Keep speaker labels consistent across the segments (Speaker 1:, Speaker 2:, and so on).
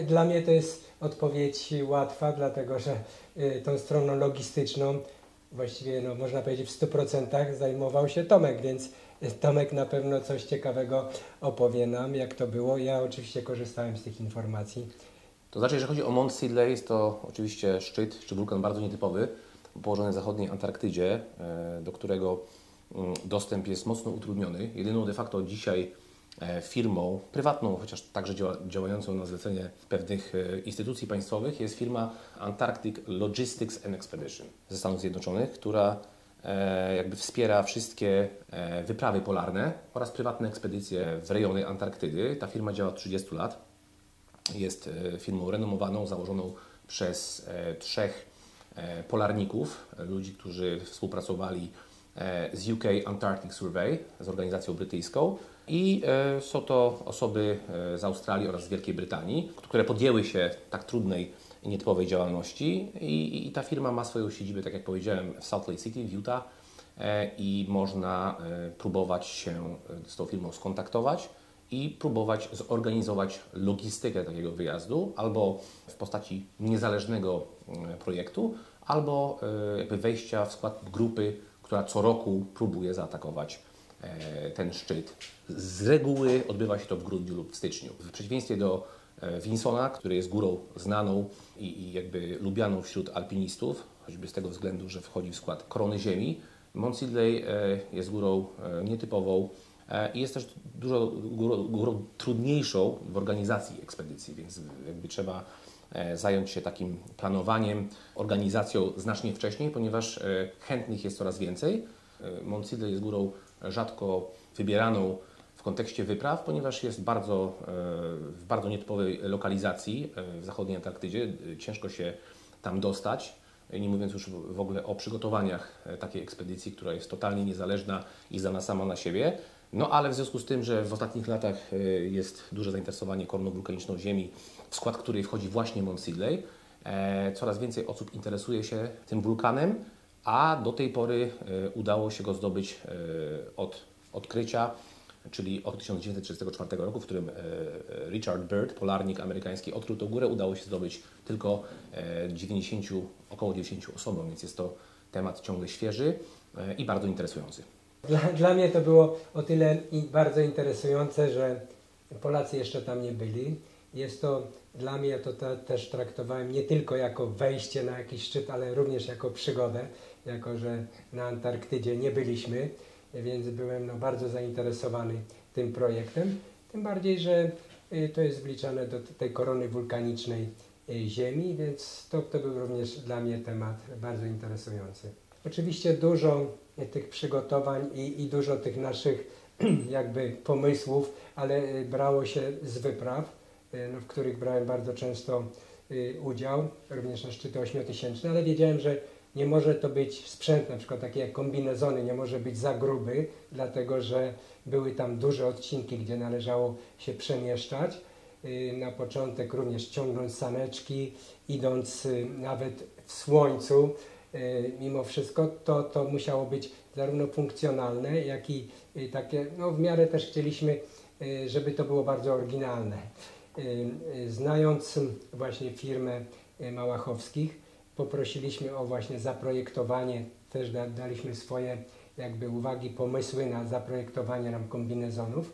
Speaker 1: Dla mnie to jest odpowiedź łatwa, dlatego że tą stroną logistyczną właściwie no, można powiedzieć w 100% zajmował się Tomek, więc Tomek na pewno coś ciekawego opowie nam, jak to było. Ja oczywiście korzystałem z tych informacji.
Speaker 2: To znaczy, jeżeli chodzi o Mount Sidley, jest to oczywiście szczyt czy wulkan bardzo nietypowy, położony w zachodniej Antarktydzie, do którego dostęp jest mocno utrudniony. Jedyną de facto dzisiaj firmą prywatną, chociaż także działającą na zlecenie pewnych instytucji państwowych, jest firma Antarctic Logistics and Expedition ze Stanów Zjednoczonych, która jakby wspiera wszystkie wyprawy polarne oraz prywatne ekspedycje w rejony Antarktydy. Ta firma działa od 30 lat. Jest firmą renomowaną, założoną przez 3 polarników, ludzi, którzy współpracowali z UK Antarctic Survey, z organizacją brytyjską, i są to osoby z Australii oraz z Wielkiej Brytanii, które podjęły się tak trudnej i nietypowej działalności, i ta firma ma swoją siedzibę, tak jak powiedziałem, w Salt Lake City w Utah, i można próbować się z tą firmą skontaktować i próbować zorganizować logistykę takiego wyjazdu albo w postaci niezależnego projektu, albo jakby wejścia w skład grupy, która co roku próbuje zaatakować ten szczyt. Z reguły odbywa się to w grudniu lub w styczniu. W przeciwieństwie do Winsona, który jest górą znaną i jakby lubianą wśród alpinistów, choćby z tego względu, że wchodzi w skład korony Ziemi, Mount Sidley jest górą nietypową i jest też górą trudniejszą w organizacji ekspedycji, więc jakby trzeba zająć się takim planowaniem, organizacją znacznie wcześniej, ponieważ chętnych jest coraz więcej. Mount Sidley jest górą rzadko wybieraną w kontekście wypraw, ponieważ jest w bardzo nietypowej lokalizacji w zachodniej Antarktydzie. Ciężko się tam dostać, nie mówiąc już w ogóle o przygotowaniach takiej ekspedycji, która jest totalnie niezależna i zdana sama na siebie. No ale w związku z tym, że w ostatnich latach jest duże zainteresowanie koroną wulkaniczną Ziemi, w skład której wchodzi właśnie Mount Sidley, coraz więcej osób interesuje się tym wulkanem, a do tej pory udało się go zdobyć od odkrycia, czyli od 1934 roku, w którym Richard Byrd, polarnik amerykański, odkrył tę górę, udało się zdobyć tylko około 90 osobom, więc jest to temat ciągle świeży i bardzo interesujący.
Speaker 1: Dla mnie to było o tyle bardzo interesujące, że Polacy jeszcze tam nie byli. Jest to dla mnie, też traktowałem nie tylko jako wejście na jakiś szczyt, ale również jako przygodę, jako że na Antarktydzie nie byliśmy, więc byłem bardzo zainteresowany tym projektem. Tym bardziej, że to jest wliczane do tej korony wulkanicznej Ziemi, więc to był również dla mnie temat bardzo interesujący. Oczywiście dużo tych przygotowań i dużo tych naszych jakby pomysłów, ale brało się z wypraw, w których brałem bardzo często udział, również na szczyty 8000, ale wiedziałem, że nie może to być sprzęt, na przykład takie jak kombinezony, nie może być za gruby, dlatego że były tam duże odcinki, gdzie należało się przemieszczać. Na początek również ciągnąć saneczki, idąc nawet w słońcu. Mimo wszystko to musiało być zarówno funkcjonalne, jak i takie, no w miarę też chcieliśmy, żeby to było bardzo oryginalne. Znając właśnie firmę Małachowskich, poprosiliśmy o właśnie zaprojektowanie, też daliśmy swoje jakby uwagi, pomysły na zaprojektowanie nam kombinezonów.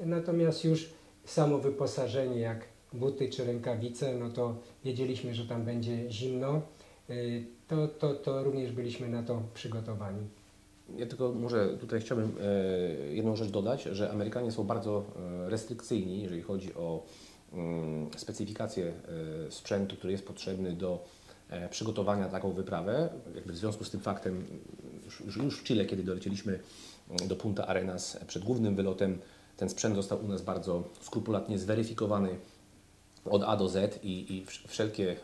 Speaker 1: Natomiast już samo wyposażenie, jak buty czy rękawice, no to wiedzieliśmy, że tam będzie zimno. To również byliśmy na to przygotowani.
Speaker 2: Ja tylko może tutaj chciałbym jedną rzecz dodać, że Amerykanie są bardzo restrykcyjni, jeżeli chodzi o specyfikację sprzętu, który jest potrzebny do przygotowania na taką wyprawę. Jakby w związku z tym faktem, już w Chile, kiedy dolecieliśmy do Punta Arenas przed głównym wylotem, ten sprzęt został u nas bardzo skrupulatnie zweryfikowany od A do Z i wszelkie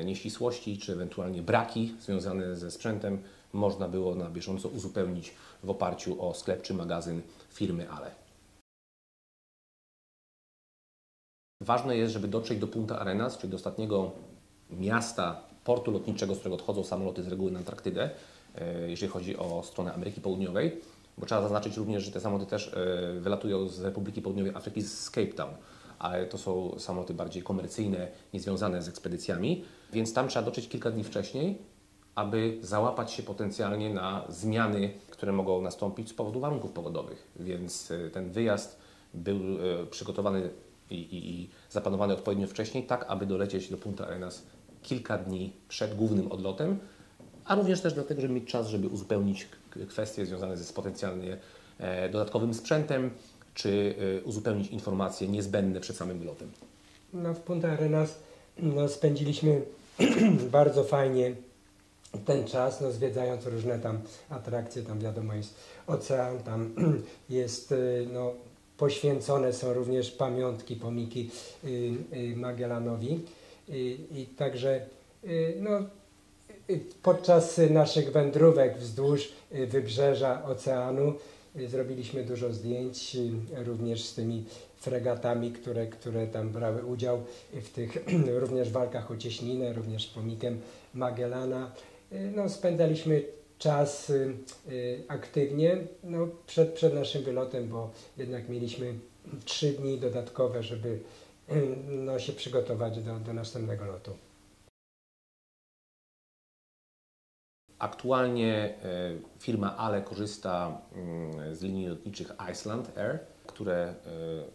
Speaker 2: nieścisłości czy ewentualnie braki związane ze sprzętem można było na bieżąco uzupełnić w oparciu o sklep czy magazyn firmy Ale. Ważne jest, żeby dotrzeć do Punta Arenas, czyli do ostatniego miasta, portu lotniczego, z którego odchodzą samoloty z reguły na Antarktydę, jeżeli chodzi o stronę Ameryki Południowej, bo trzeba zaznaczyć również, że te samoloty też wylatują z Republiki Południowej Afryki, z Cape Town, ale to są samoloty bardziej komercyjne, niezwiązane z ekspedycjami, więc tam trzeba dotrzeć kilka dni wcześniej, aby załapać się potencjalnie na zmiany, które mogą nastąpić z powodu warunków pogodowych. Więc ten wyjazd był przygotowany i zaplanowany odpowiednio wcześniej, tak aby dolecieć do Punta Arenas kilka dni przed głównym odlotem, a również też dlatego, żeby mieć czas, żeby uzupełnić kwestie związane z potencjalnie dodatkowym sprzętem, czy uzupełnić informacje niezbędne przed samym wylotem.
Speaker 1: No, w Punta Arenas spędziliśmy bardzo fajnie ten czas, zwiedzając różne tam atrakcje, tam wiadomo jest ocean, tam jest, poświęcone są również pamiątki, pomniki Magellanowi i także podczas naszych wędrówek wzdłuż wybrzeża oceanu zrobiliśmy dużo zdjęć, również z tymi fregatami, które tam brały udział w tych również walkach o cieśninę, również z pomnikiem Magellana. Spędzaliśmy czas aktywnie przed naszym wylotem, bo jednak mieliśmy 3 dni dodatkowe, żeby się przygotować do następnego lotu.
Speaker 2: Aktualnie firma ALE korzysta z linii lotniczych Iceland Air, które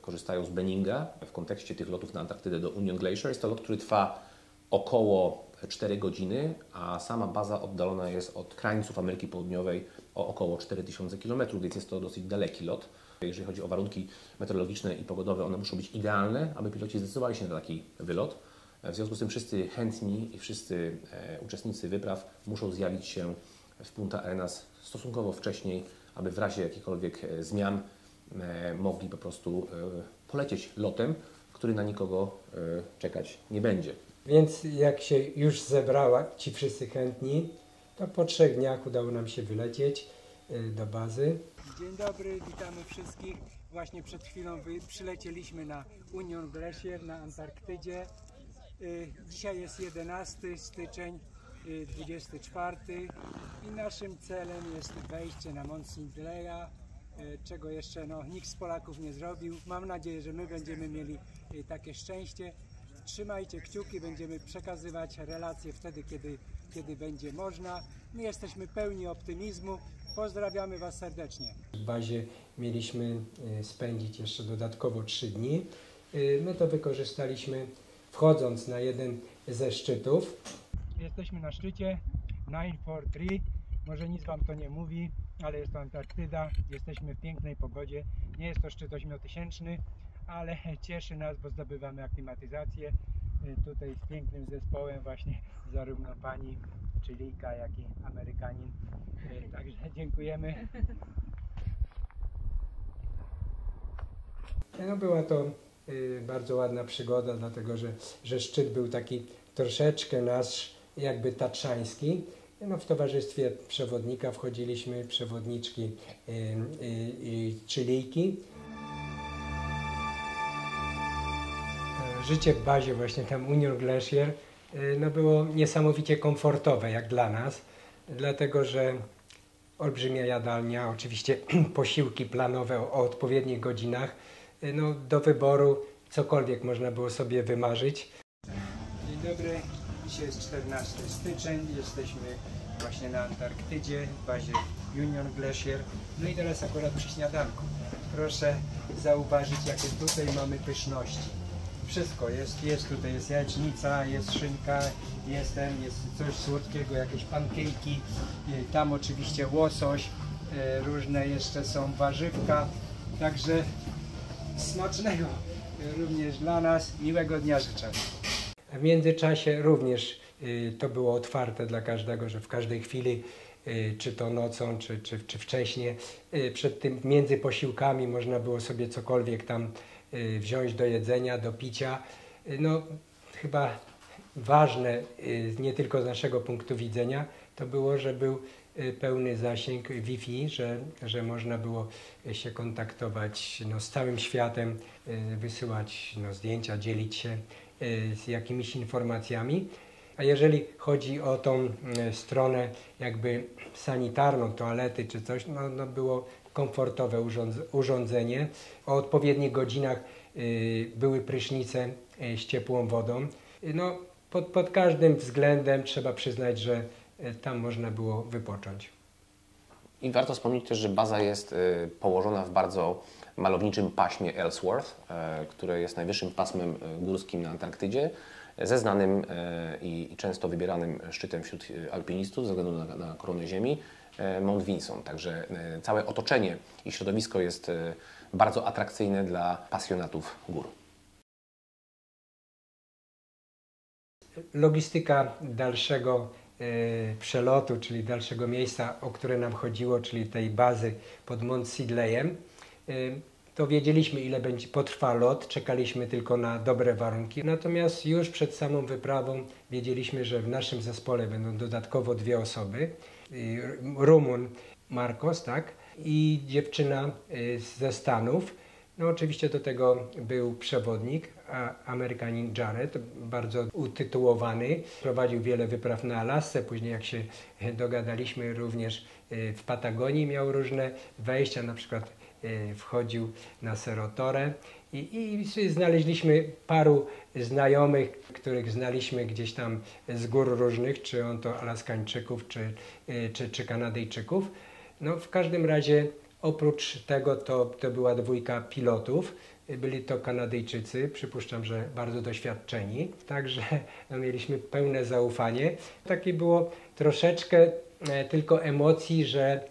Speaker 2: korzystają z Benninga w kontekście tych lotów na Antarktydę do Union Glacier. Jest to lot, który trwa około 4 godziny, a sama baza oddalona jest od krańców Ameryki Południowej o około 4000 km, więc jest to dosyć daleki lot. Jeżeli chodzi o warunki meteorologiczne i pogodowe, one muszą być idealne, aby piloci zdecydowali się na taki wylot. W związku z tym wszyscy chętni i wszyscy uczestnicy wypraw muszą zjawić się w Punta Arenas stosunkowo wcześniej, aby w razie jakichkolwiek zmian mogli po prostu polecieć lotem, który na nikogo czekać nie będzie.
Speaker 1: Więc jak się już zebrała ci wszyscy chętni, to po 3 dniach udało nam się wylecieć do bazy.
Speaker 3: Dzień dobry, witamy wszystkich. Właśnie przed chwilą przylecieliśmy na Union Glacier na Antarktydzie. Dzisiaj jest 11 styczeń 24 i naszym celem jest wejście na Mont Sindleya, czego jeszcze nikt z Polaków nie zrobił. Mam nadzieję, że my będziemy mieli takie szczęście. Trzymajcie kciuki, będziemy przekazywać relacje wtedy, kiedy będzie można. My jesteśmy pełni optymizmu. Pozdrawiamy Was serdecznie.
Speaker 1: W bazie mieliśmy spędzić jeszcze dodatkowo 3 dni. My to wykorzystaliśmy wchodząc na jeden ze szczytów.
Speaker 3: Jesteśmy na szczycie 943. Może nic Wam to nie mówi, ale jest to Antarktyda. Jesteśmy w pięknej pogodzie. Nie jest to szczyt 8000, ale cieszy nas, bo zdobywamy aklimatyzację. Tutaj z pięknym zespołem właśnie zarówno pani Chilijka, jak i Amerykanin. Także dziękujemy.
Speaker 1: Była to bardzo ładna przygoda, dlatego że szczyt był taki troszeczkę nasz jakby tatrzański. W towarzystwie przewodnika wchodziliśmy, przewodniczki Chilijki. Życie w bazie właśnie tam Union Glacier było niesamowicie komfortowe jak dla nas, dlatego że olbrzymia jadalnia, oczywiście posiłki planowe o odpowiednich godzinach, do wyboru cokolwiek można było sobie wymarzyć.
Speaker 3: Dzień dobry, dzisiaj jest 14 styczeń, jesteśmy właśnie na Antarktydzie, w bazie Union Glacier. No i teraz akurat przy śniadanku. Proszę zauważyć, jakie tutaj mamy pyszności. Wszystko jest tutaj, jest jajecznica, jest szynka, jest coś słodkiego, jakieś pankejki, tam oczywiście łosoś, różne jeszcze są warzywka, także smacznego również dla nas, miłego dnia życzę.
Speaker 1: W międzyczasie również to było otwarte dla każdego, że w każdej chwili, czy to nocą, czy wcześniej, przed tym między posiłkami można było sobie cokolwiek tam wziąć do jedzenia, do picia. Chyba ważne, nie tylko z naszego punktu widzenia, to było, że był pełny zasięg Wi-Fi, że można było się kontaktować z całym światem, wysyłać zdjęcia, dzielić się z jakimiś informacjami. A jeżeli chodzi o tą stronę jakby sanitarną, toalety czy coś, było komfortowe urządzenie. O odpowiednich godzinach były prysznice z ciepłą wodą. No, pod każdym względem trzeba przyznać, że tam można było wypocząć.
Speaker 2: I warto wspomnieć też, że baza jest położona w bardzo malowniczym paśmie Ellsworth, które jest najwyższym pasmem górskim na Antarktydzie, ze znanym i często wybieranym szczytem wśród alpinistów ze względu na koronę Ziemi, Mount Vinson. Także całe otoczenie i środowisko jest bardzo atrakcyjne dla pasjonatów gór.
Speaker 1: Logistyka dalszego przelotu, czyli dalszego miejsca, o które nam chodziło, czyli tej bazy pod Mount Sidleyem, to wiedzieliśmy, ile potrwa lot, czekaliśmy tylko na dobre warunki. Natomiast już przed samą wyprawą wiedzieliśmy, że w naszym zespole będą dodatkowo 2 osoby. Rumun Marcos, tak, i dziewczyna ze Stanów. No oczywiście do tego był przewodnik, Amerykanin Jared, bardzo utytułowany. Prowadził wiele wypraw na Alasce, później jak się dogadaliśmy również w Patagonii miał różne wejścia, na przykład wchodził na Cerro Torre i znaleźliśmy paru znajomych, których znaliśmy gdzieś tam z gór różnych, czy on to Alaskańczyków, czy Kanadyjczyków. No w każdym razie oprócz tego to była 2 pilotów. Byli to Kanadyjczycy, przypuszczam, że bardzo doświadczeni, także no, mieliśmy pełne zaufanie. Takie było troszeczkę tylko emocji, że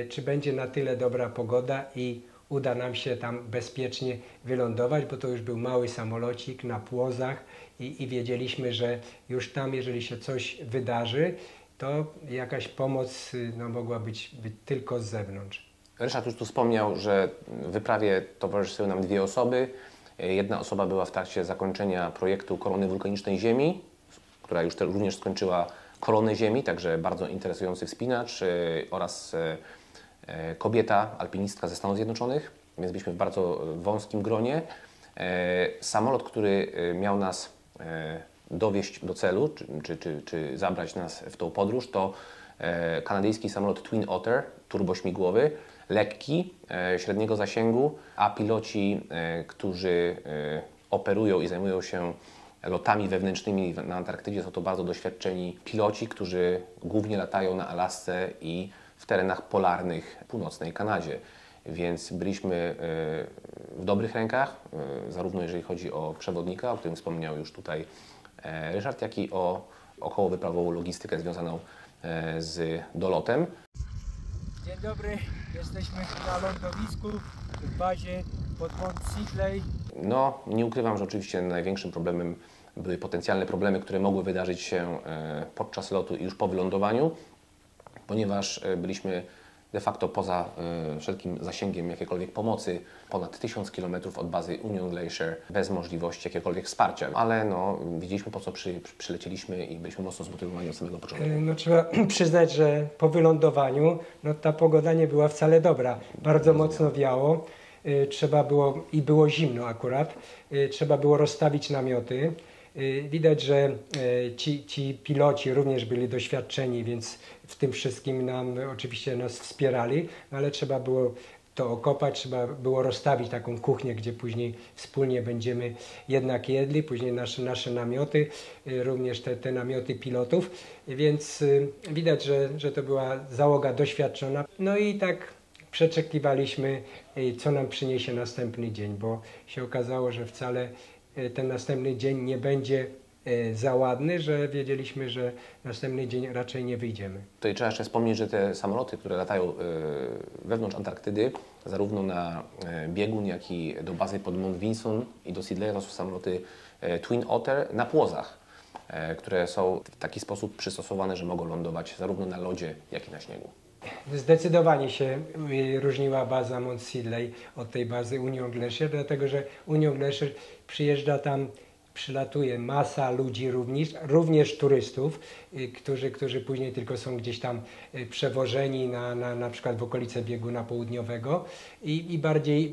Speaker 1: czy będzie na tyle dobra pogoda i uda nam się tam bezpiecznie wylądować, bo to już był mały samolocik na płozach i wiedzieliśmy, że już tam, jeżeli się coś wydarzy, to jakaś pomoc no, mogła być tylko z zewnątrz.
Speaker 2: Ryszard już tu wspomniał, że w wyprawie towarzyszyły nam 2 osoby. Jedna osoba była w trakcie zakończenia projektu Korony Wulkanicznej Ziemi, która już również skończyła Koronę Ziemi, także bardzo interesujący wspinacz, oraz kobieta, alpinistka ze Stanów Zjednoczonych, więc byliśmy w bardzo wąskim gronie. Samolot, który miał nas dowieźć do celu, czy zabrać nas w tą podróż, to kanadyjski samolot Twin Otter, turbośmigłowy, lekki, średniego zasięgu, a piloci, którzy operują i zajmują się lotami wewnętrznymi na Antarktydzie, są to bardzo doświadczeni piloci, którzy głównie latają na Alasce i w terenach polarnych w północnej Kanadzie. Więc byliśmy w dobrych rękach, zarówno jeżeli chodzi o przewodnika, o którym wspomniał już tutaj Ryszard, jak i o okołowyprawową logistykę związaną z dolotem.
Speaker 3: Dzień dobry, jesteśmy na lądowisku w bazie pod Mount Sidley.
Speaker 2: No, nie ukrywam, że oczywiście największym problemem były potencjalne problemy, które mogły wydarzyć się podczas lotu i już po wylądowaniu, ponieważ byliśmy de facto poza wszelkim zasięgiem jakiejkolwiek pomocy, ponad 1000 km od bazy Union Glacier, bez możliwości jakiegokolwiek wsparcia. Ale no, wiedzieliśmy, po co przylecieliśmy i byliśmy mocno zmotywowani od samego początku.
Speaker 1: No, trzeba przyznać, że po wylądowaniu no, ta pogoda nie była wcale dobra. Bardzo mocno wiało, trzeba było i było zimno akurat, trzeba było rozstawić namioty. Widać, że ci piloci również byli doświadczeni, więc w tym wszystkim oczywiście nas wspierali, ale trzeba było to okopać, trzeba było rozstawić taką kuchnię, gdzie później wspólnie będziemy jednak jedli, później nasze namioty, również te namioty pilotów, więc widać, że to była załoga doświadczona. No i tak przeczekiwaliśmy, co nam przyniesie następny dzień, bo się okazało, że wcale ten następny dzień nie będzie za ładny, że wiedzieliśmy, że następny dzień raczej nie wyjdziemy.
Speaker 2: Tutaj trzeba jeszcze wspomnieć, że te samoloty, które latają wewnątrz Antarktydy, zarówno na biegun, jak i do bazy pod Mount Vinson i do Sidleya, to są samoloty Twin Otter na płozach, które są w taki sposób przystosowane, że mogą lądować zarówno na lodzie, jak i na śniegu.
Speaker 1: Zdecydowanie się różniła baza Mount Sidley od tej bazy Union Glacier, dlatego że Union Glacier przyjeżdża tam, przylatuje masa ludzi, również turystów, którzy później tylko są gdzieś tam przewożeni na przykład w okolice bieguna południowego i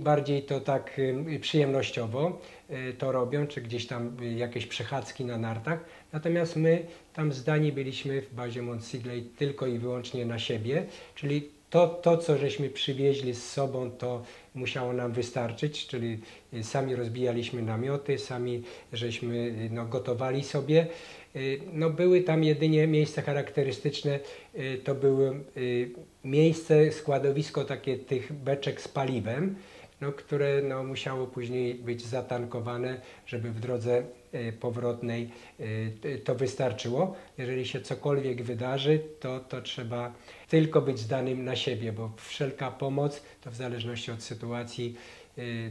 Speaker 1: bardziej to tak przyjemnościowo to robią, czy gdzieś tam jakieś przechadzki na nartach. Natomiast my tam zdani byliśmy w bazie Mount Sidley tylko i wyłącznie na siebie, czyli To, co żeśmy przywieźli z sobą, to musiało nam wystarczyć, czyli sami rozbijaliśmy namioty, sami żeśmy gotowali sobie. No, były tam jedynie miejsca charakterystyczne, to były miejsce, składowisko takie tych beczek z paliwem, no, które no, musiało później być zatankowane, żeby w drodze powrotnej to wystarczyło. Jeżeli się cokolwiek wydarzy, to trzeba tylko być zdanym na siebie, bo wszelka pomoc to w zależności od sytuacji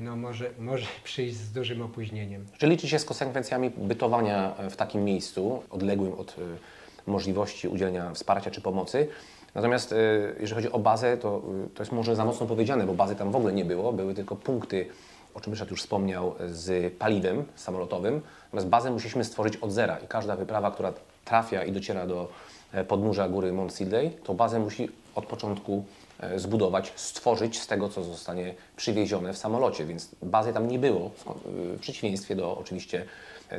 Speaker 1: no, może przyjść z dużym opóźnieniem.
Speaker 2: Czy liczy się z konsekwencjami bytowania w takim miejscu, odległym od możliwości udzielenia wsparcia czy pomocy? Natomiast jeżeli chodzi o bazę, to jest może za mocno powiedziane, bo bazy tam w ogóle nie było. Były tylko punkty, o czym Ryszard już wspomniał, z paliwem samolotowym. Natomiast bazę musieliśmy stworzyć od zera i każda wyprawa, która trafia i dociera do podnóża góry Mount Sidley, to bazę musi od początku zbudować, stworzyć z tego, co zostanie przywiezione w samolocie, więc bazy tam nie było, w przeciwieństwie do oczywiście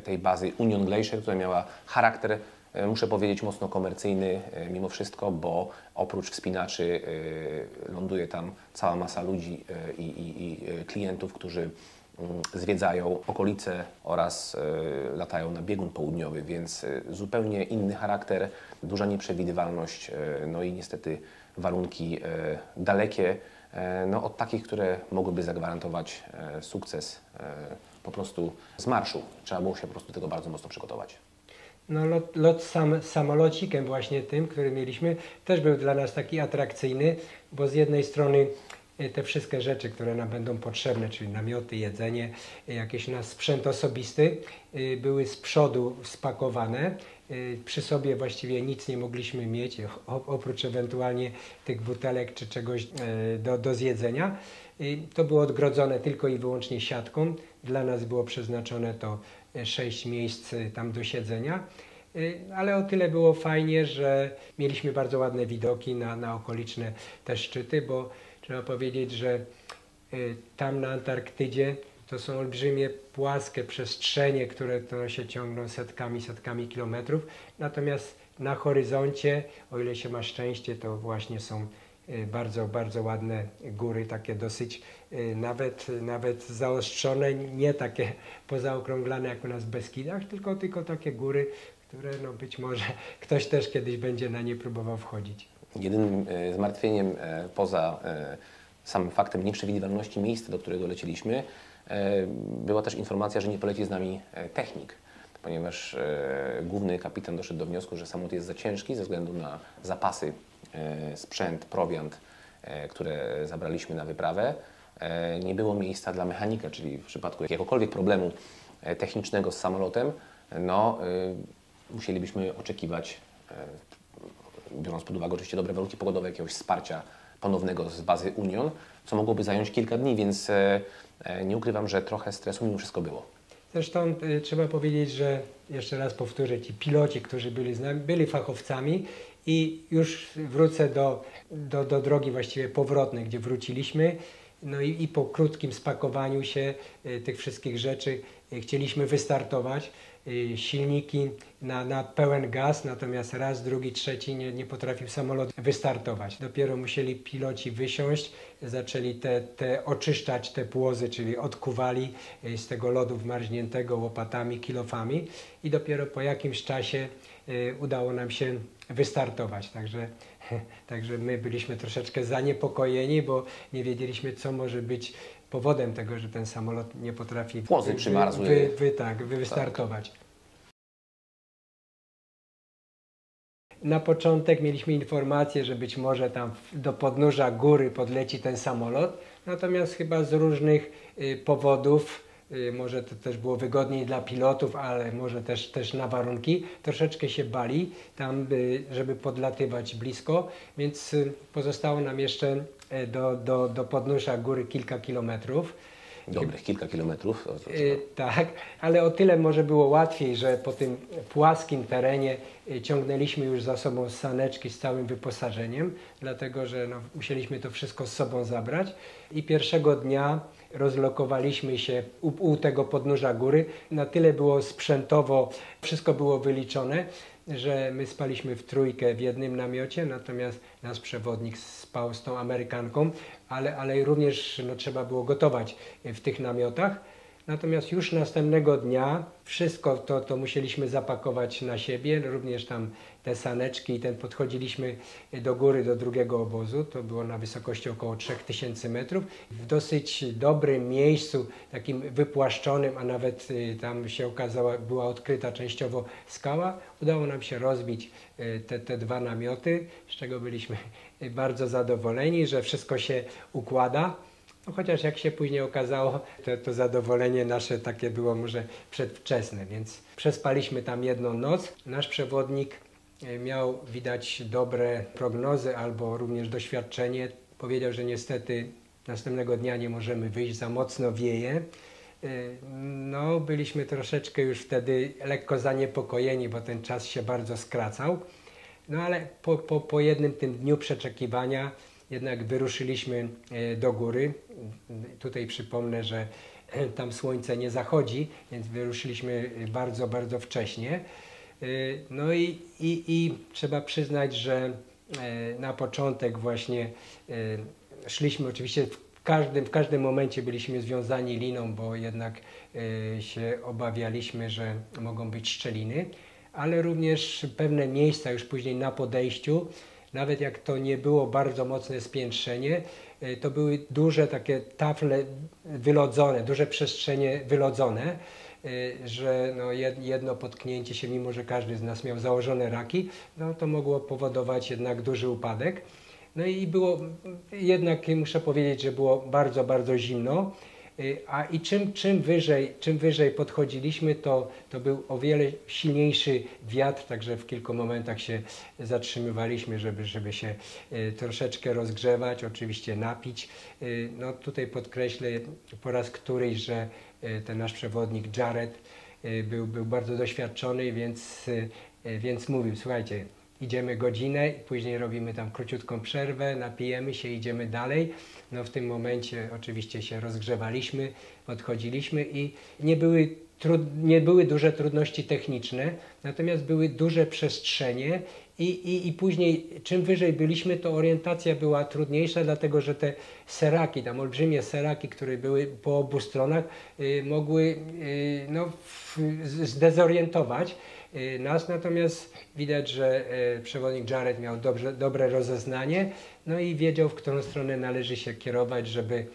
Speaker 2: tej bazy Union Glacier, która miała charakter, muszę powiedzieć, mocno komercyjny mimo wszystko, bo oprócz wspinaczy ląduje tam cała masa ludzi i klientów, którzy zwiedzają okolice oraz latają na biegun południowy, więc zupełnie inny charakter, duża nieprzewidywalność, no i niestety warunki dalekie no, od takich, które mogłyby zagwarantować sukces po prostu z marszu. Trzeba było się po prostu do tego bardzo mocno przygotować.
Speaker 1: No, lot samolocikiem właśnie tym, który mieliśmy, też był dla nas taki atrakcyjny, bo z jednej strony te wszystkie rzeczy, które nam będą potrzebne, czyli namioty, jedzenie, jakiś nasz sprzęt osobisty, były z przodu spakowane. Przy sobie właściwie nic nie mogliśmy mieć, oprócz ewentualnie tych butelek czy czegoś do zjedzenia. To było odgrodzone tylko i wyłącznie siatką. Dla nas było przeznaczone to 6 miejsc tam do siedzenia. Ale o tyle było fajnie, że mieliśmy bardzo ładne widoki na okoliczne te szczyty, bo trzeba powiedzieć, że tam na Antarktydzie to są olbrzymie, płaskie przestrzenie, które się ciągną setkami kilometrów. Natomiast na horyzoncie, o ile się ma szczęście, to właśnie są bardzo, bardzo ładne góry, takie dosyć nawet zaostrzone, nie takie pozaokrąglane jak u nas w Beskidach, tylko takie góry, które no być może ktoś też kiedyś będzie na nie próbował wchodzić.
Speaker 2: Jedynym zmartwieniem poza samym faktem nieprzewidywalności miejsca, do którego leciliśmy, była też informacja, że nie poleci z nami technik, ponieważ główny kapitan doszedł do wniosku, że samolot jest za ciężki ze względu na zapasy, sprzęt, prowiant, które zabraliśmy na wyprawę. Nie było miejsca dla mechanika, czyli w przypadku jakiegokolwiek problemu technicznego z samolotem, no, musielibyśmy oczekiwać, biorąc pod uwagę oczywiście dobre warunki pogodowe, jakiegoś wsparcia ponownego z bazy Union, co mogłoby zająć kilka dni, więc nie ukrywam, że trochę stresu mimo wszystko było.
Speaker 1: Zresztą trzeba powiedzieć, że jeszcze raz powtórzę, ci piloci, którzy byli z nami, byli fachowcami i już wrócę do drogi właściwie powrotnej, gdzie wróciliśmy. No i po krótkim spakowaniu się tych wszystkich rzeczy chcieliśmy wystartować. Silniki na pełen gaz, natomiast raz, drugi, trzeci nie potrafił samolot wystartować. Dopiero musieli piloci wysiąść, zaczęli oczyszczać te płozy, czyli odkuwali z tego lodu wmarzniętego łopatami, kilofami i dopiero po jakimś czasie udało nam się wystartować. Także my byliśmy troszeczkę zaniepokojeni, bo nie wiedzieliśmy, co może być powodem tego, że ten samolot nie potrafi
Speaker 2: płozy przymarzły.
Speaker 1: Wystartować. Na początek mieliśmy informację, że być może tam do podnóża góry podleci ten samolot, natomiast chyba z różnych powodów, może to też było wygodniej dla pilotów, ale może też na warunki, troszeczkę się bali tam, żeby podlatywać blisko, więc pozostało nam jeszcze do podnóża góry kilka kilometrów.
Speaker 2: Dobrych kilka kilometrów.
Speaker 1: Tak, ale o tyle może było łatwiej, że po tym płaskim terenie ciągnęliśmy już za sobą saneczki z całym wyposażeniem, dlatego że musieliśmy to wszystko z sobą zabrać i pierwszego dnia rozlokowaliśmy się u tego podnóża góry. Na tyle było sprzętowo, wszystko było wyliczone, że my spaliśmy w trójkę w jednym namiocie, natomiast nasz przewodnik spał z tą Amerykanką, ale również no, trzeba było gotować w tych namiotach. Natomiast już następnego dnia wszystko to musieliśmy zapakować na siebie, również tam te saneczki i podchodziliśmy do góry, do drugiego obozu, to było na wysokości około 3000 metrów, w dosyć dobrym miejscu, takim wypłaszczonym, a nawet tam się okazała, była odkryta częściowo skała. Udało nam się rozbić te dwa namioty, z czego byliśmy bardzo zadowoleni, że wszystko się układa. No, chociaż jak się później okazało, to zadowolenie nasze takie było może przedwczesne, więc przespaliśmy tam jedną noc. Nasz przewodnik miał widać dobre prognozy albo również doświadczenie. Powiedział, że niestety następnego dnia nie możemy wyjść, za mocno wieje. No, byliśmy troszeczkę już wtedy lekko zaniepokojeni, bo ten czas się bardzo skracał. No ale po jednym tym dniu przeczekiwania jednak wyruszyliśmy do góry. Tutaj przypomnę, że tam słońce nie zachodzi, więc wyruszyliśmy bardzo, bardzo wcześnie. No i trzeba przyznać, że na początek właśnie szliśmy oczywiście w każdym momencie byliśmy związani liną, bo jednak się obawialiśmy, że mogą być szczeliny, ale również pewne miejsca już później na podejściu, nawet jak to nie było bardzo mocne spiętrzenie, to były duże takie tafle wylodzone, duże przestrzenie wylodzone, że no jedno potknięcie się, mimo że każdy z nas miał założone raki, no to mogło powodować jednak duży upadek. No i było, jednak muszę powiedzieć, że było bardzo, bardzo zimno. I czym wyżej podchodziliśmy, to był o wiele silniejszy wiatr, także w kilku momentach się zatrzymywaliśmy, żeby się troszeczkę rozgrzewać, oczywiście napić. No tutaj podkreślę po raz któryś, że ten nasz przewodnik Jared był bardzo doświadczony, więc mówił, słuchajcie, idziemy godzinę, później robimy tam króciutką przerwę, napijemy się, idziemy dalej. No w tym momencie oczywiście się rozgrzewaliśmy, odchodziliśmy i nie były duże trudności techniczne, natomiast były duże przestrzenie i później czym wyżej byliśmy, to orientacja była trudniejsza, dlatego że te seraki, tam olbrzymie seraki, które były po obu stronach, mogły no, zdezorientować nas, natomiast widać, że przewodnik Jared miał dobre rozeznanie, no i wiedział, w którą stronę należy się kierować, żeby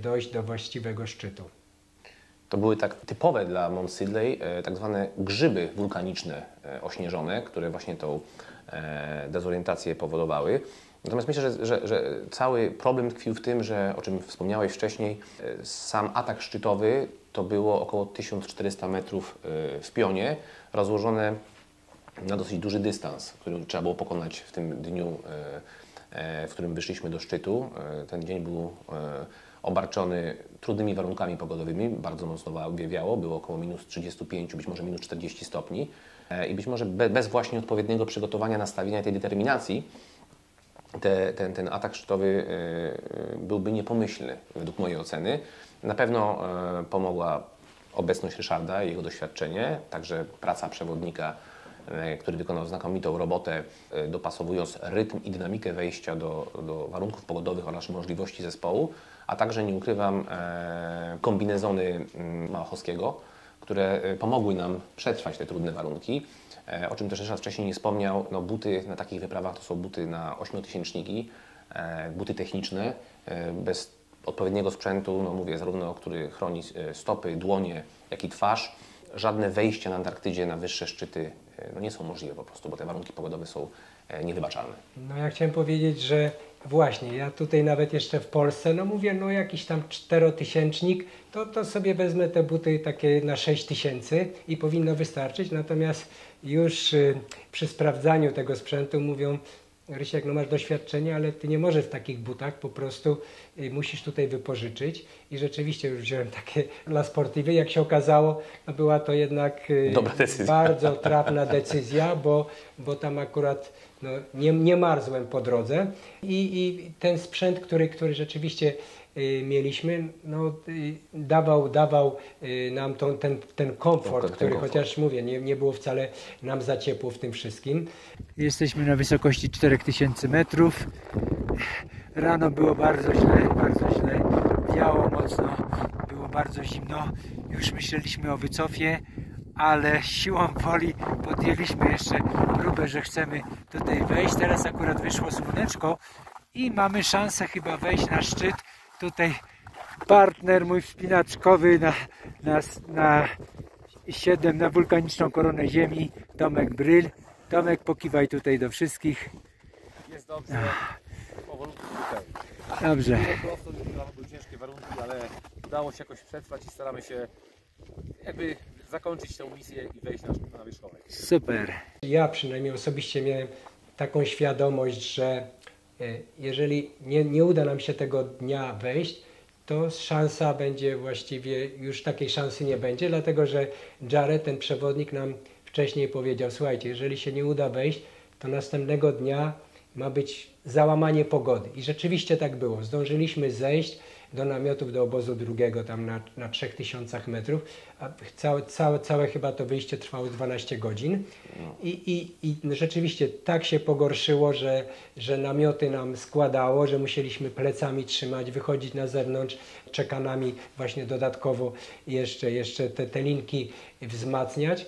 Speaker 1: dojść do właściwego szczytu.
Speaker 2: To były tak typowe dla Mount Sidley tak zwane grzyby wulkaniczne ośnieżone, które właśnie tą dezorientację powodowały. Natomiast myślę, że cały problem tkwił w tym, że, o czym wspomniałeś wcześniej, sam atak szczytowy to było około 1400 metrów w pionie, rozłożone na dosyć duży dystans, który trzeba było pokonać w tym dniu, w którym wyszliśmy do szczytu. Ten dzień był obarczony trudnymi warunkami pogodowymi, bardzo mocno wiało, było około minus 35, być może minus 40 stopni i być może bez właśnie odpowiedniego przygotowania, nastawienia tej determinacji ten atak szczytowy byłby niepomyślny według mojej oceny. Na pewno pomogła obecność Ryszarda i jego doświadczenie, także praca przewodnika, który wykonał znakomitą robotę, dopasowując rytm i dynamikę wejścia do warunków pogodowych oraz możliwości zespołu, a także, nie ukrywam, kombinezony Malachowskiego, które pomogły nam przetrwać te trudne warunki. O czym też Ryszard wcześniej nie wspomniał, no buty na takich wyprawach to są buty na 8-tysięczniki, buty techniczne, bez odpowiedniego sprzętu, no mówię, zarówno który chroni stopy, dłonie, jak i twarz. Żadne wejście na Antarktydzie na wyższe szczyty no nie są możliwe po prostu, bo te warunki pogodowe są niewybaczalne. No
Speaker 1: ja chciałem powiedzieć, że właśnie, ja tutaj nawet jeszcze w Polsce, no mówię, no jakiś tam 4-tysięcznik, to sobie wezmę te buty takie na 6000 i powinno wystarczyć, natomiast już przy sprawdzaniu tego sprzętu mówią, Rysiek, no masz doświadczenie, ale ty nie możesz w takich butach, po prostu musisz tutaj wypożyczyć. I rzeczywiście już wziąłem takie dla Sportiwy. Jak się okazało, no była to jednak
Speaker 2: dobra decyzja.
Speaker 1: bardzo trafna decyzja, bo tam akurat no, nie marzłem po drodze i ten sprzęt, który rzeczywiście mieliśmy, no, dawał nam ten komfort, który chociaż mówię, nie było wcale nam za ciepło w tym wszystkim.
Speaker 3: Jesteśmy na wysokości 4000 metrów. Rano było bardzo źle, wiało mocno, było bardzo zimno. Już myśleliśmy o wycofie, ale siłą woli podjęliśmy jeszcze próbę, że chcemy tutaj wejść. Teraz akurat wyszło słoneczko i mamy szansę chyba wejść na szczyt. Tutaj partner mój wspinaczkowy na wulkaniczną koronę ziemi, Tomek Bryl. Tomek, pokiwaj tutaj do wszystkich.
Speaker 2: Jest dobrze, powolutku tutaj.
Speaker 3: Dobrze.
Speaker 2: Prosto, były ciężkie warunki, ale udało się jakoś przetrwać i staramy się jakby zakończyć tę misję i wejść na wierzchołek.
Speaker 3: Super.
Speaker 1: Ja przynajmniej osobiście miałem taką świadomość, że jeżeli nie uda nam się tego dnia wejść, to szansa będzie właściwie, już takiej szansy nie będzie, dlatego że Jared, ten przewodnik, nam wcześniej powiedział: słuchajcie, jeżeli się nie uda wejść, to następnego dnia ma być załamanie pogody. I rzeczywiście tak było. Zdążyliśmy zejść do namiotów, do obozu drugiego, tam na 3000 metrów, a całe chyba to wyjście trwało 12 godzin. I rzeczywiście tak się pogorszyło, że namioty nam składało, że musieliśmy plecami trzymać, wychodzić na zewnątrz, czekanami właśnie dodatkowo jeszcze te linki wzmacniać.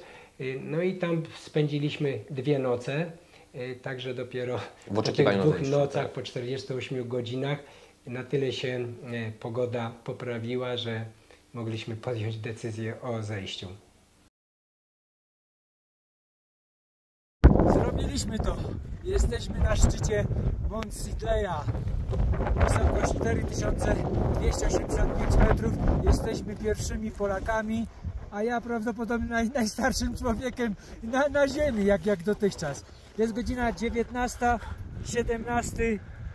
Speaker 1: No i tam spędziliśmy 2 noce, także dopiero po tych 2 nocach, po 48 godzinach na tyle się pogoda poprawiła, że mogliśmy podjąć decyzję o zejściu.
Speaker 3: Zrobiliśmy to. Jesteśmy na szczycie Mount Sidleya. Wysokość 4285 metrów. Jesteśmy pierwszymi Polakami, a ja prawdopodobnie najstarszym człowiekiem na ziemi, jak dotychczas. Jest godzina 19,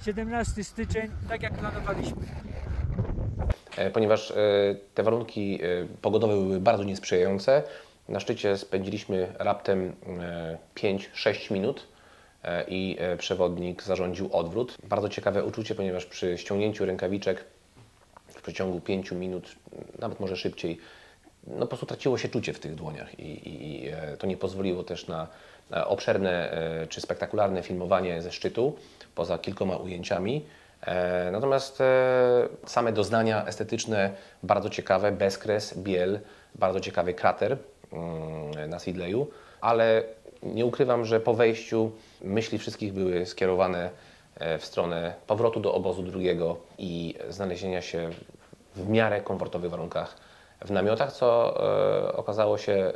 Speaker 3: 17 styczeń, tak jak planowaliśmy.
Speaker 2: Ponieważ te warunki pogodowe były bardzo niesprzyjające, na szczycie spędziliśmy raptem 5-6 minut i przewodnik zarządził odwrót. Bardzo ciekawe uczucie, ponieważ przy ściągnięciu rękawiczek w przeciągu 5 minut, nawet może szybciej, no po prostu traciło się czucie w tych dłoniach i to nie pozwoliło też na obszerne czy spektakularne filmowanie ze szczytu, poza kilkoma ujęciami. Natomiast same doznania estetyczne bardzo ciekawe, bezkres, biel, bardzo ciekawy krater na Sidleyu, ale nie ukrywam, że po wejściu myśli wszystkich były skierowane w stronę powrotu do obozu drugiego i znalezienia się w miarę komfortowych warunkach w namiotach, co okazało się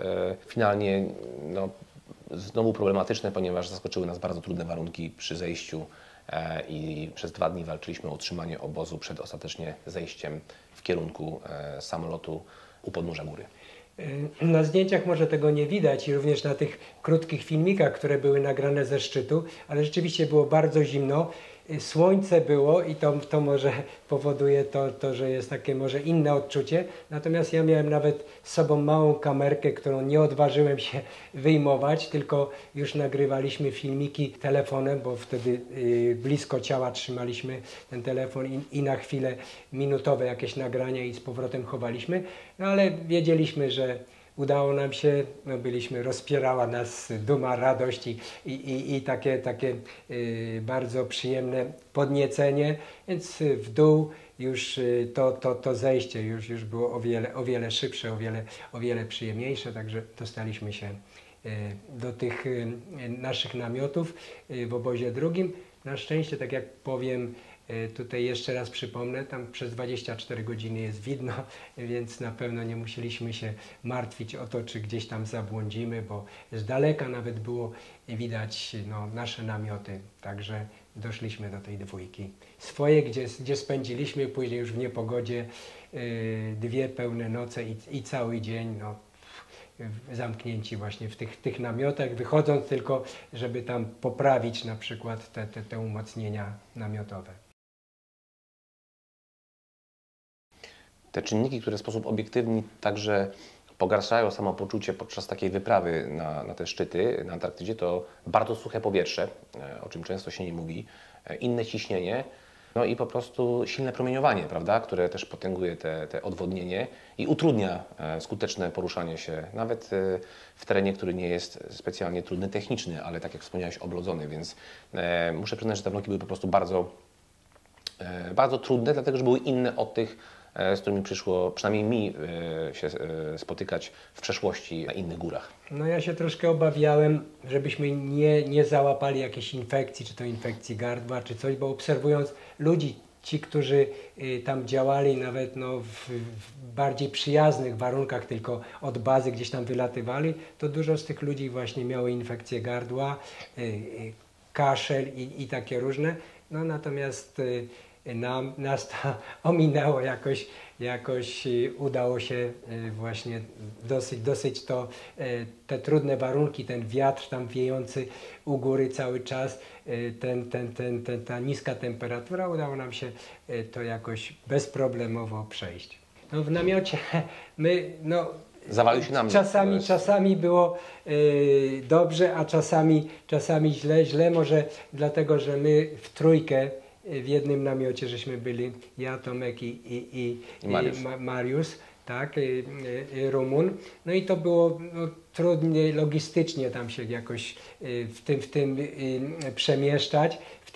Speaker 2: finalnie znowu problematyczne, ponieważ zaskoczyły nas bardzo trudne warunki przy zejściu i przez 2 dni walczyliśmy o utrzymanie obozu przed ostatecznie zejściem w kierunku samolotu u podnóża góry.
Speaker 1: Na zdjęciach może tego nie widać i również na tych krótkich filmikach, które były nagrane ze szczytu, ale rzeczywiście było bardzo zimno. Słońce było i to może powoduje to, że jest takie może inne odczucie. Natomiast ja miałem nawet z sobą małą kamerkę, którą nie odważyłem się wyjmować, tylko już nagrywaliśmy filmiki telefonem, bo wtedy blisko ciała trzymaliśmy ten telefon i na chwilę minutowe jakieś nagrania i z powrotem chowaliśmy. No ale wiedzieliśmy, że udało nam się, no byliśmy, rozpierała nas duma, radość i takie bardzo przyjemne podniecenie, więc w dół już to zejście już było o wiele szybsze, o wiele przyjemniejsze, także dostaliśmy się do tych naszych namiotów w obozie drugim. Na szczęście, tak jak powiem, tutaj jeszcze raz przypomnę, tam przez 24 godziny jest widno, więc na pewno nie musieliśmy się martwić o to, czy gdzieś tam zabłądzimy, bo z daleka nawet było widać nasze namioty, także doszliśmy do tej 2. Swoje, gdzie spędziliśmy później już w niepogodzie 2 pełne noce i cały dzień zamknięci właśnie w tych namiotach, wychodząc tylko, żeby tam poprawić na przykład te umocnienia namiotowe.
Speaker 2: Te czynniki, które w sposób obiektywny także pogarszają samopoczucie podczas takiej wyprawy na te szczyty na Antarktydzie, to bardzo suche powietrze, o czym często się nie mówi, inne ciśnienie, no i po prostu silne promieniowanie, prawda, które też potęguje te odwodnienie i utrudnia skuteczne poruszanie się, nawet w terenie, który nie jest specjalnie trudny techniczny, ale tak jak wspomniałeś, oblodzony, więc muszę przyznać, że te warunki były po prostu bardzo trudne, dlatego że były inne od tych, z którymi przyszło przynajmniej mi się spotykać w przeszłości na innych górach.
Speaker 1: No ja się troszkę obawiałem, żebyśmy nie załapali jakiejś infekcji, czy to infekcji gardła, czy coś, bo obserwując ludzi, ci, którzy tam działali nawet no, w bardziej przyjaznych warunkach, tylko od bazy gdzieś tam wylatywali, to dużo z tych ludzi właśnie miało infekcję gardła, kaszel i takie różne. No natomiast nas to ominęło jakoś udało się właśnie dosyć te trudne warunki, ten wiatr tam wiejący u góry cały czas, ta niska temperatura, udało nam się to jakoś bezproblemowo przejść. No w namiocie my, no
Speaker 2: zawalił się namiot.
Speaker 1: Czasami było dobrze, a czasami źle, może dlatego, że my w trójkę w jednym namiocie żeśmy byli, ja, Tomek i Mariusz, tak, Rumun. No i to było trudniej logistycznie tam się jakoś w tym przemieszczać, w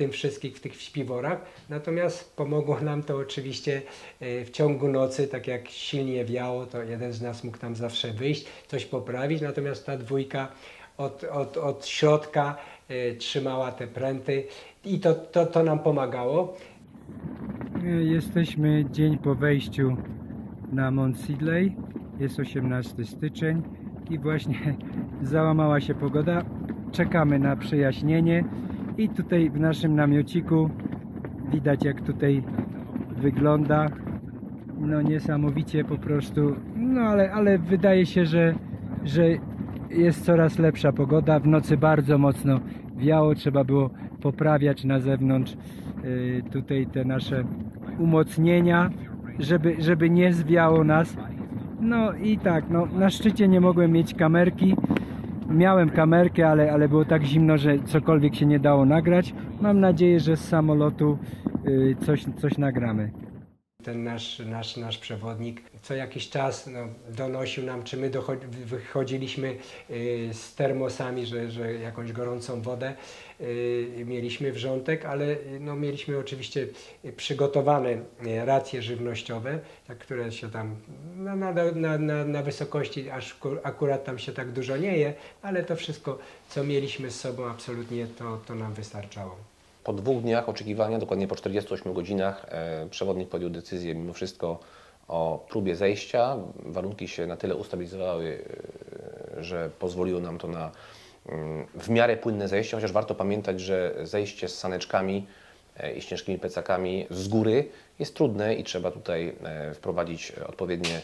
Speaker 1: tych śpiworach. Natomiast pomogło nam to oczywiście w ciągu nocy, tak jak silnie wiało, to jeden z nas mógł tam zawsze wyjść, coś poprawić, natomiast ta dwójka od środka trzymała te pręty i to nam pomagało. Jesteśmy dzień po wejściu na Mount Sidley, jest 18 styczeń i właśnie załamała się pogoda, czekamy na przejaśnienie i tutaj w naszym namiociku widać, jak tutaj wygląda, no niesamowicie po prostu, no ale wydaje się, że jest coraz lepsza pogoda. W nocy bardzo mocno wiało, trzeba było poprawiać na zewnątrz tutaj te nasze umocnienia, żeby nie zwiało nas. No i tak, no, na szczycie nie mogłem mieć kamerki. Miałem kamerkę, ale było tak zimno, że cokolwiek się nie dało nagrać. Mam nadzieję, że z samolotu coś nagramy. Ten nasz przewodnik co jakiś czas donosił nam, czy my wychodziliśmy z termosami, że jakąś gorącą wodę mieliśmy wrzątek, ale no, mieliśmy oczywiście przygotowane racje żywnościowe, które się tam na wysokości, akurat tam się tak dużo nie je, ale to wszystko, co mieliśmy z sobą, absolutnie to nam wystarczało.
Speaker 2: Po 2 dniach oczekiwania, dokładnie po 48 godzinach, przewodnik podjął decyzję mimo wszystko o próbie zejścia. Warunki się na tyle ustabilizowały, że pozwoliło nam to na w miarę płynne zejście, chociaż warto pamiętać, że zejście z saneczkami i z ciężkimi plecakami z góry jest trudne i trzeba tutaj wprowadzić odpowiednie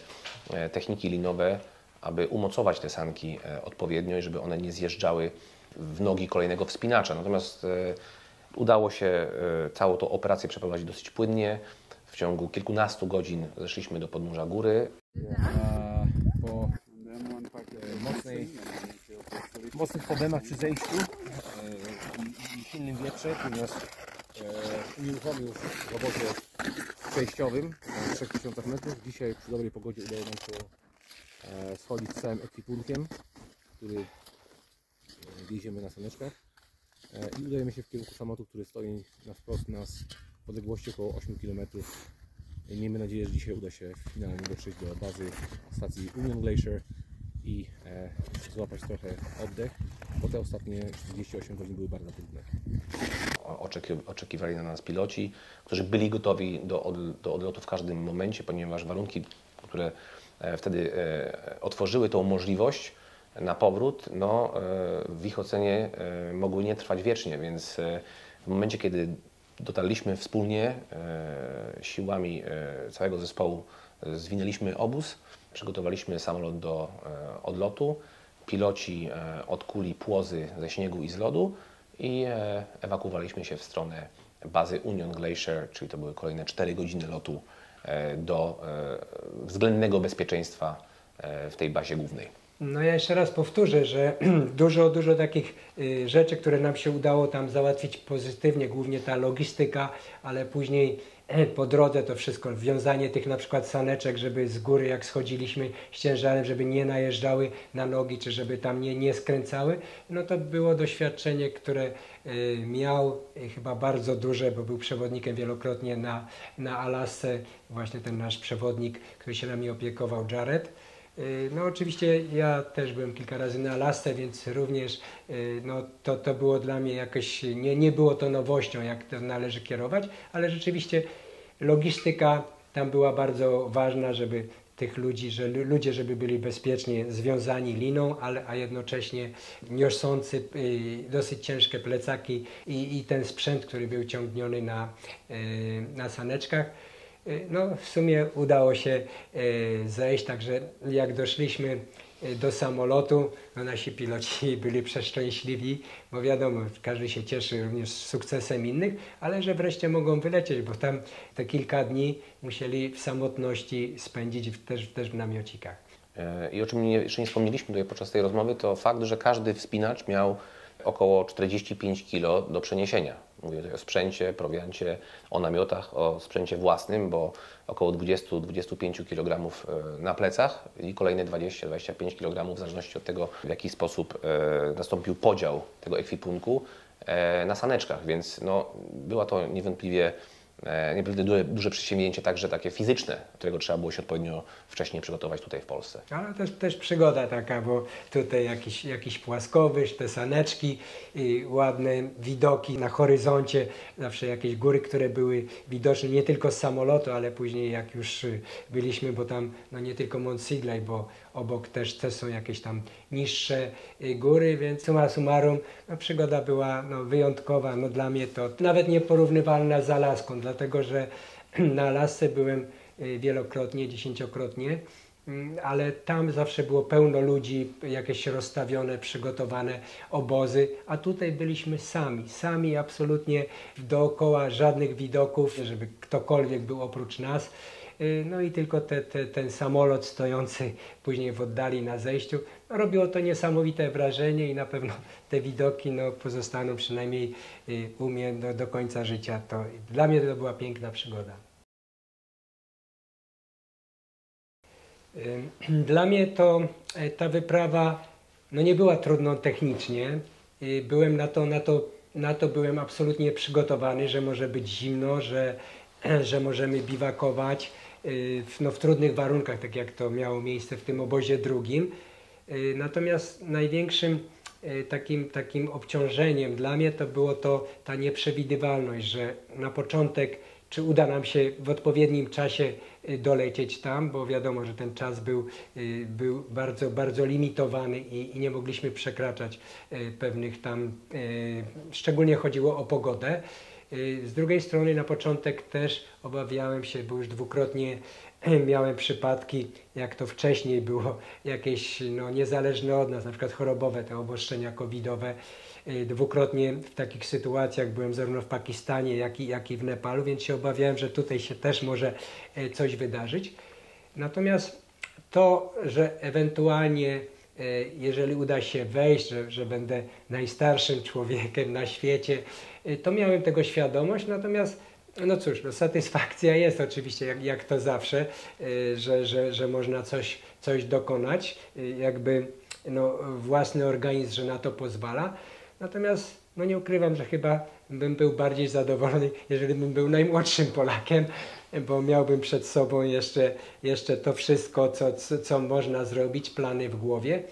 Speaker 2: techniki linowe, aby umocować te sanki odpowiednio i żeby one nie zjeżdżały w nogi kolejnego wspinacza. Natomiast udało się całą tą operację przeprowadzić dosyć płynnie. W ciągu kilkunastu godzin zeszliśmy do podnóża góry. Po mocnych problemach przy zejściu i silnym wietrze, ponieważ unieruchomił w obozie przejściowym na 3000 metrów. Dzisiaj przy dobrej pogodzie udało nam się schodzić z całym ekwipunkiem, który wieziemy na saneczkach. I udajemy się w kierunku samolotu, który stoi na wprost nas w odległości około 8 km. Miejmy nadzieję, że dzisiaj uda się finalnie dotrzeć do bazy stacji Union Glacier i złapać trochę oddech, bo te ostatnie 48 godzin były bardzo trudne. Oczekiwali na nas piloci, którzy byli gotowi do odlotu w każdym momencie, ponieważ warunki, które wtedy otworzyły tą możliwość na powrót, no, w ich ocenie mogły nie trwać wiecznie, więc w momencie, kiedy dotarliśmy wspólnie siłami całego zespołu, zwinęliśmy obóz, przygotowaliśmy samolot do odlotu, piloci odkuli płozy ze śniegu i z lodu i ewakuowaliśmy się w stronę bazy Union Glacier, czyli to były kolejne 4 godziny lotu do względnego bezpieczeństwa w tej bazie głównej.
Speaker 1: No ja jeszcze raz powtórzę, że dużo takich rzeczy, które nam się udało tam załatwić pozytywnie, głównie ta logistyka, ale później po drodze to wszystko, wiązanie tych na przykład saneczek, żeby z góry jak schodziliśmy z ciężarem, żeby nie najeżdżały na nogi, czy żeby tam nie skręcały, no to było doświadczenie, które miał chyba bardzo duże, bo był przewodnikiem wielokrotnie na Alasce, właśnie ten nasz przewodnik, który się nami opiekował, Jared. No oczywiście ja też byłem kilka razy na Alasce, więc również no, to było dla mnie jakoś, nie było to nowością, jak to należy kierować, ale rzeczywiście logistyka tam była bardzo ważna, żeby tych ludzi, ludzie żeby byli bezpiecznie związani liną, a jednocześnie niosący dosyć ciężkie plecaki i ten sprzęt, który był ciągniony na saneczkach. No, w sumie udało się zejść, także jak doszliśmy do samolotu, no nasi piloci byli przeszczęśliwi, bo wiadomo, każdy się cieszy również z sukcesem innych, ale że wreszcie mogą wylecieć, bo tam te kilka dni musieli w samotności spędzić też w namiocikach.
Speaker 2: I o czym jeszcze nie wspomnieliśmy tutaj podczas tej rozmowy, to fakt, że każdy wspinacz miał około 45 kg do przeniesienia. Mówię tutaj o sprzęcie, prowiancie, o namiotach, o sprzęcie własnym, bo około 20-25 kg na plecach i kolejne 20-25 kg w zależności od tego, w jaki sposób nastąpił podział tego ekwipunku na saneczkach, więc no, była to niewątpliwie duże przedsięwzięcie, także takie fizyczne, którego trzeba było się odpowiednio wcześniej przygotować tutaj w Polsce.
Speaker 1: Ale też przygoda taka, bo tutaj jakiś płaskowyż, te saneczki, ładne widoki na horyzoncie, zawsze jakieś góry, które były widoczne nie tylko z samolotu, ale później jak już byliśmy, bo tam no nie tylko Mont Sigley, bo obok też są jakieś tam niższe góry, więc summa summarum no, przygoda była no, wyjątkowa. No, dla mnie to nawet nieporównywalna z Alaską, dlatego że na Alasce byłem wielokrotnie, 10-krotnie, ale tam zawsze było pełno ludzi, jakieś rozstawione, przygotowane obozy, a tutaj byliśmy sami absolutnie dookoła żadnych widoków, żeby ktokolwiek był oprócz nas. No i tylko ten samolot stojący później w oddali na zejściu. No, robiło to niesamowite wrażenie i na pewno te widoki no, pozostaną przynajmniej u mnie do końca życia. Dla mnie to była piękna przygoda. Dla mnie ta wyprawa no, nie była trudną technicznie. Byłem na to byłem absolutnie przygotowany, że może być zimno, że możemy biwakować w trudnych warunkach, tak jak to miało miejsce w tym obozie drugim. Natomiast największym takim obciążeniem dla mnie to było ta nieprzewidywalność, że na początek czy uda nam się w odpowiednim czasie dolecieć tam, bo wiadomo, że ten czas był bardzo, bardzo limitowany i nie mogliśmy przekraczać pewnych tam, szczególnie chodziło o pogodę. Z drugiej strony na początek też obawiałem się, bo już dwukrotnie miałem przypadki, jak to wcześniej było, jakieś no, niezależne od nas, na przykład chorobowe, te obostrzenia covidowe. Dwukrotnie w takich sytuacjach byłem zarówno w Pakistanie, jak i w Nepalu, więc się obawiałem, że tutaj się też może coś wydarzyć. Natomiast to, że ewentualnie jeżeli uda się wejść, że będę najstarszym człowiekiem na świecie, to miałem tego świadomość, natomiast no cóż, no satysfakcja jest oczywiście, jak to zawsze, że można coś dokonać, jakby no, własny organizm, że na to pozwala. Natomiast no nie ukrywam, że chyba bym był bardziej zadowolony, jeżeli bym był najmłodszym Polakiem, bo miałbym przed sobą jeszcze to wszystko, co można zrobić, plany w głowie.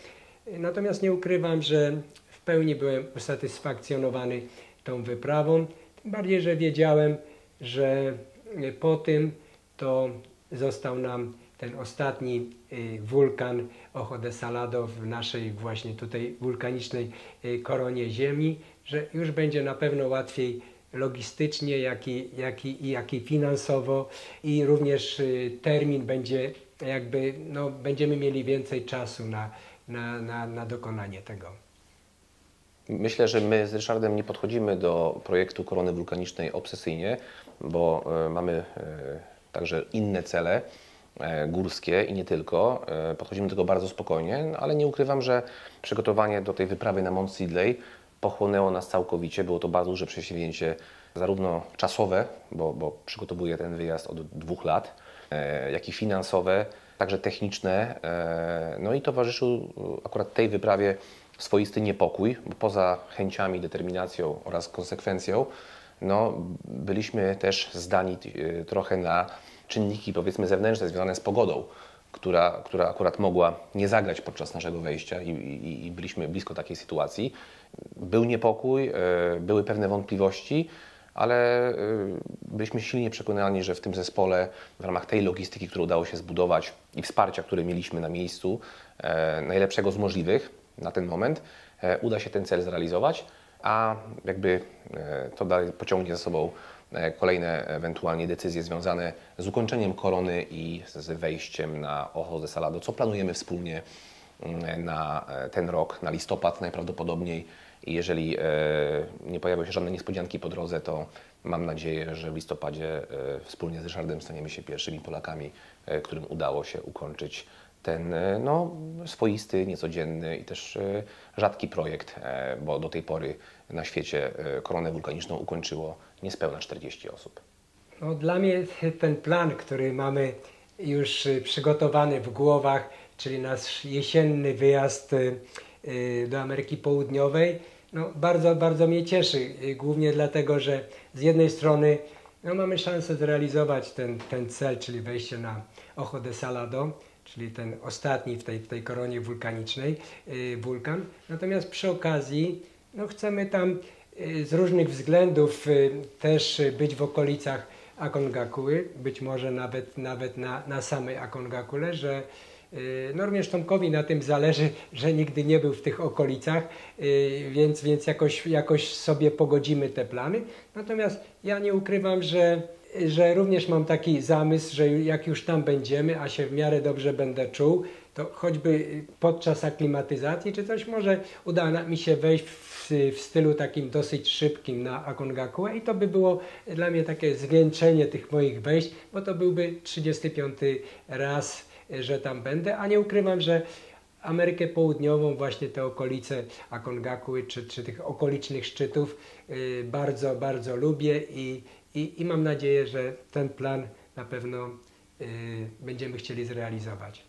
Speaker 1: Natomiast nie ukrywam, że w pełni byłem usatysfakcjonowany tą wyprawą. Tym bardziej, że wiedziałem, że po tym to został nam ten ostatni wulkan Ojo de Salado w naszej właśnie tutaj wulkanicznej koronie Ziemi, że już będzie na pewno łatwiej logistycznie, jak i finansowo i również termin będzie jakby, no, będziemy mieli więcej czasu na dokonanie tego.
Speaker 2: Myślę, że my z Ryszardem nie podchodzimy do projektu korony wulkanicznej obsesyjnie, bo mamy także inne cele. górskie i nie tylko. Podchodzimy do tego bardzo spokojnie, ale nie ukrywam, że przygotowanie do tej wyprawy na Mount Sidley pochłonęło nas całkowicie. Było to bardzo duże przedsięwzięcie, zarówno czasowe, bo przygotowuję ten wyjazd od 2 lat, jak i finansowe, także techniczne. No i towarzyszył akurat tej wyprawie swoisty niepokój, bo poza chęciami, determinacją oraz konsekwencją, no, byliśmy też zdani trochę na czynniki, powiedzmy, zewnętrzne związane z pogodą, która akurat mogła nie zagrać podczas naszego wejścia i byliśmy blisko takiej sytuacji. Był niepokój, były pewne wątpliwości, ale byliśmy silnie przekonani, że w tym zespole, w ramach tej logistyki, którą udało się zbudować i wsparcia, które mieliśmy na miejscu, najlepszego z możliwych na ten moment, uda się ten cel zrealizować, a jakby to dalej pociągnie za sobą kolejne ewentualnie decyzje związane z ukończeniem korony i z wejściem na Ojos de Salado, co planujemy wspólnie na ten rok, na listopad najprawdopodobniej. I jeżeli nie pojawią się żadne niespodzianki po drodze, to mam nadzieję, że w listopadzie wspólnie z Ryszardem staniemy się pierwszymi Polakami, którym udało się ukończyć ten swoisty, niecodzienny i też rzadki projekt, bo do tej pory na świecie koronę wulkaniczną ukończyło niespełna 40 osób.
Speaker 1: No, dla mnie ten plan, który mamy już przygotowany w głowach, czyli nasz jesienny wyjazd do Ameryki Południowej, no, bardzo, bardzo mnie cieszy. Głównie dlatego, że z jednej strony no, mamy szansę zrealizować ten cel, czyli wejście na Ojos de Salado, czyli ten ostatni w tej koronie wulkanicznej wulkan. Natomiast przy okazji no, chcemy tam z różnych względów też być w okolicach Acongacuły, być może nawet na samej Aconcagule, że no również Tomkowi na tym zależy, że nigdy nie był w tych okolicach, więc jakoś sobie pogodzimy te plany. Natomiast ja nie ukrywam, że również mam taki zamysł, że jak już tam będziemy, a się w miarę dobrze będę czuł, to choćby podczas aklimatyzacji czy coś, może uda mi się wejść w stylu takim dosyć szybkim na Acongacułę i to by było dla mnie takie zwieńczenie tych moich wejść, bo to byłby 35. raz, że tam będę, a nie ukrywam, że Amerykę Południową, właśnie te okolice Acongacuły czy tych okolicznych szczytów bardzo, bardzo lubię i mam nadzieję, że ten plan na pewno będziemy chcieli zrealizować.